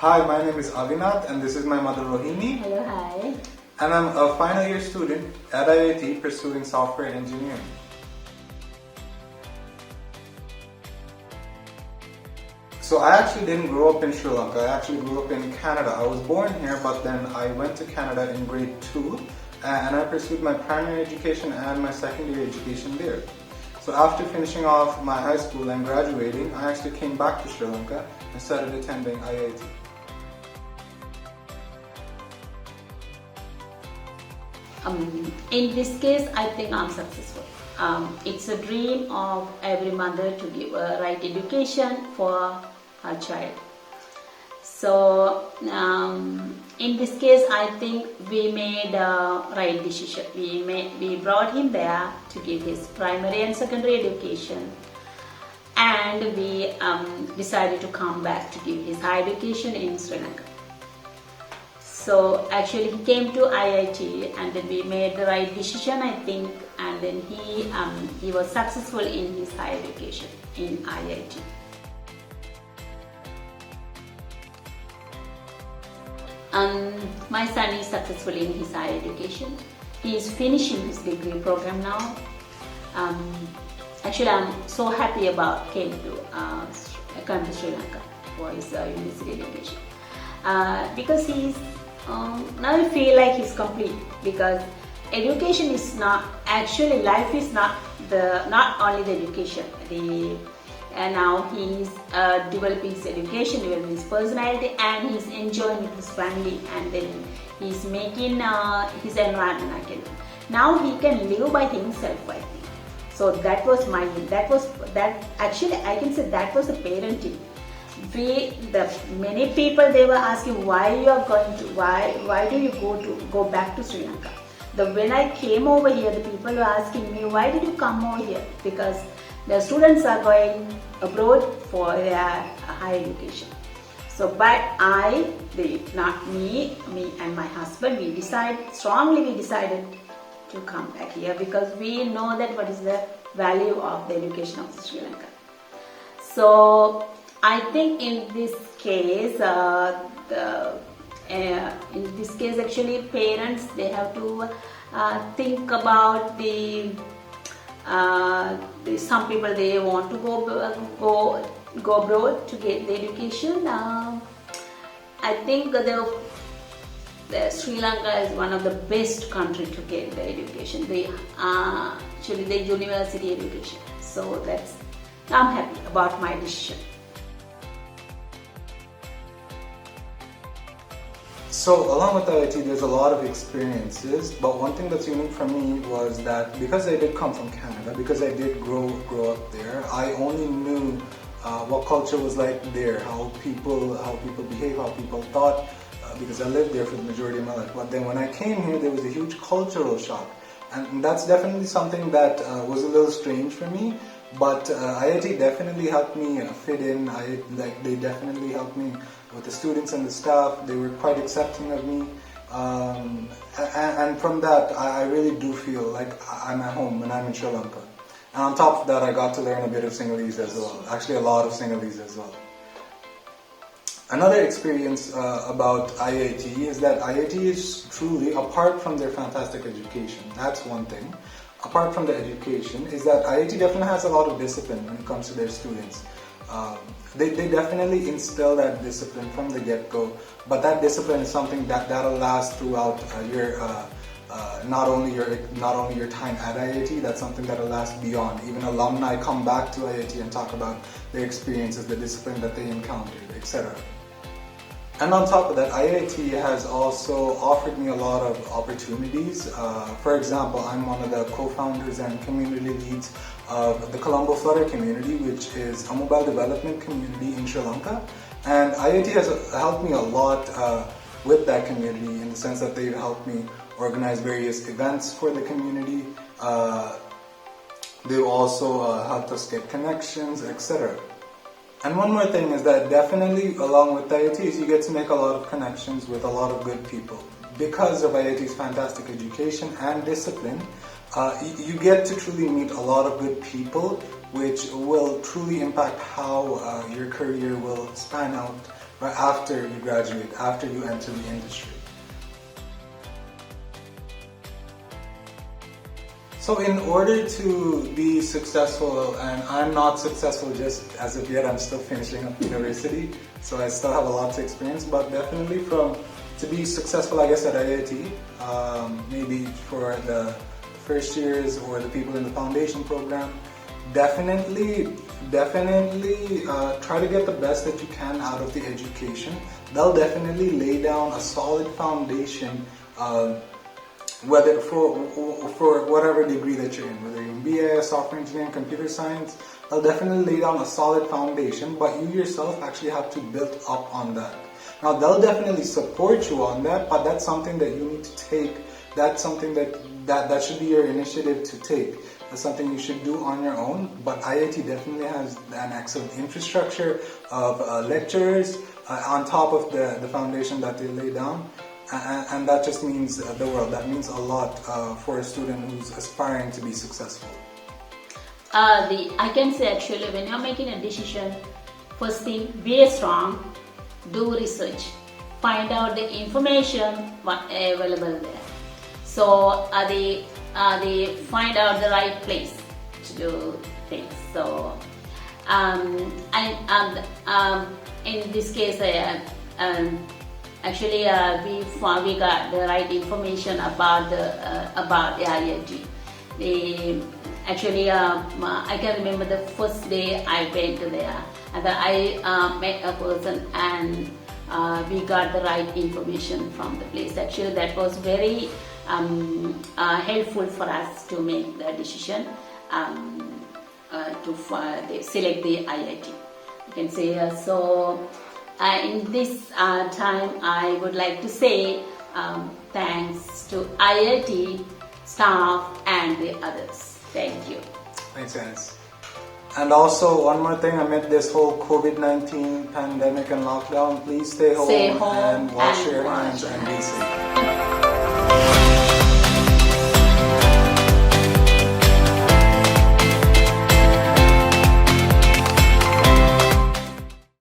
Hi, my name is Avinath and this is my mother Rohini. Hello, hi. And I'm a final year student at IIT pursuing software engineering. So I actually didn't grow up in Sri Lanka, I actually grew up in Canada. I was born here, but then I went to Canada in grade 2 and I pursued my primary education and my secondary education there. So after finishing off my high school and graduating, I actually came back to Sri Lanka and started attending IIT. In this case, I think I'm successful. It's a dream of every mother to give a right education for her child. So, in this case, I think we made a right decision. We brought him there to give his primary and secondary education, and we decided to come back to give his higher education in Sri Lanka. So actually he came to IIT and then we made the right decision, I think, and then he was successful in his higher education in IIT. My son is successful in his higher education. He is finishing his degree program now. Actually, I'm so happy about came to Sri Lanka for his university education because he's now I feel like he's complete, because education is not actually, life is not only the education. And now he's developing his education, developing his personality, and he's enjoying with his family, and then he's making his environment again. Now he can live by himself, I think. So that was actually I can say that was the parenting. Many people, they were asking why do you go back to Sri Lanka. When I came over here, the people were asking me, why did you come over here? Because the students are going abroad for their higher education. So, but not me and my husband, we decided to come back here because we know that what is the value of the education of Sri Lanka. So I think in this case, actually parents, they have to think about some people, they want to go abroad to get the education. I think the Sri Lanka is one of the best country to get the education. Actually the university education. So I'm happy about my decision. So along with IIT, there's a lot of experiences, but one thing that's unique for me was that because I did come from Canada, because I did grow up there, I only knew what culture was like there, how people behave, how people thought, because I lived there for the majority of my life. But then when I came here, there was a huge cultural shock, and that's definitely something that was a little strange for me. But IIT definitely helped me fit in. They definitely helped me with the students and the staff. They were quite accepting of me, and from that, I really do feel like I'm at home when I'm in Sri Lanka. And on top of that, I got to learn a bit of Sinhalese as well. Actually, a lot of Sinhalese as well. Another experience about IIT is that IIT is truly, apart from their fantastic education, that's one thing. Apart from the education, is that IIT definitely has a lot of discipline when it comes to their students. They definitely instill that discipline from the get-go, but that discipline is something that'll last throughout your not only your time at IIT. That's something that'll last beyond. Even alumni come back to IIT and talk about their experiences, the discipline that they encountered, etc. And on top of that, IIT has also offered me a lot of opportunities. For example, I'm one of the co-founders and community leads of the Colombo Flutter community, which is a mobile development community in Sri Lanka. And IIT has helped me a lot with that community, in the sense that they've helped me organize various events for the community. They've also helped us get connections, etc. And one more thing is that definitely along with IITs, you get to make a lot of connections with a lot of good people. Because of IIT's fantastic education and discipline, you get to truly meet a lot of good people, which will truly impact how your career will span out right after you graduate, after you enter the industry. So in order to be successful, and I'm not successful just as of yet, I'm still finishing up university, so I still have a lot to experience, but definitely to be successful, I guess, at IIT, maybe for the first years or the people in the foundation program, definitely try to get the best that you can out of the education. They'll definitely lay down a solid foundation, whether for whatever degree that you're in, whether you're in BA, software engineering, computer science, they'll definitely lay down a solid foundation, but you yourself actually have to build up on that. Now they'll definitely support you on that, but that's something that you need to take. That's something that should be your initiative to take. That's something you should do on your own, but IIT definitely has an excellent infrastructure of lecturers on top of the foundation that they lay down. And that just means the world. That means a lot for a student who's aspiring to be successful. I can say actually, when you're making a decision, first thing, be strong, do research, find out the information what available there. So they find out the right place to do things. So in this case, actually, we got the right information about the IIT. I can remember the first day I went there, and I met a person, and we got the right information from the place. Actually, that was very helpful for us to make the decision to select the IIT. You can say so. In this time, I would like to say thanks to IIT staff and the others. Thank you. Makes sense. And also, one more thing, amid this whole COVID-19 pandemic and lockdown, please stay home and wash your hands and be safe.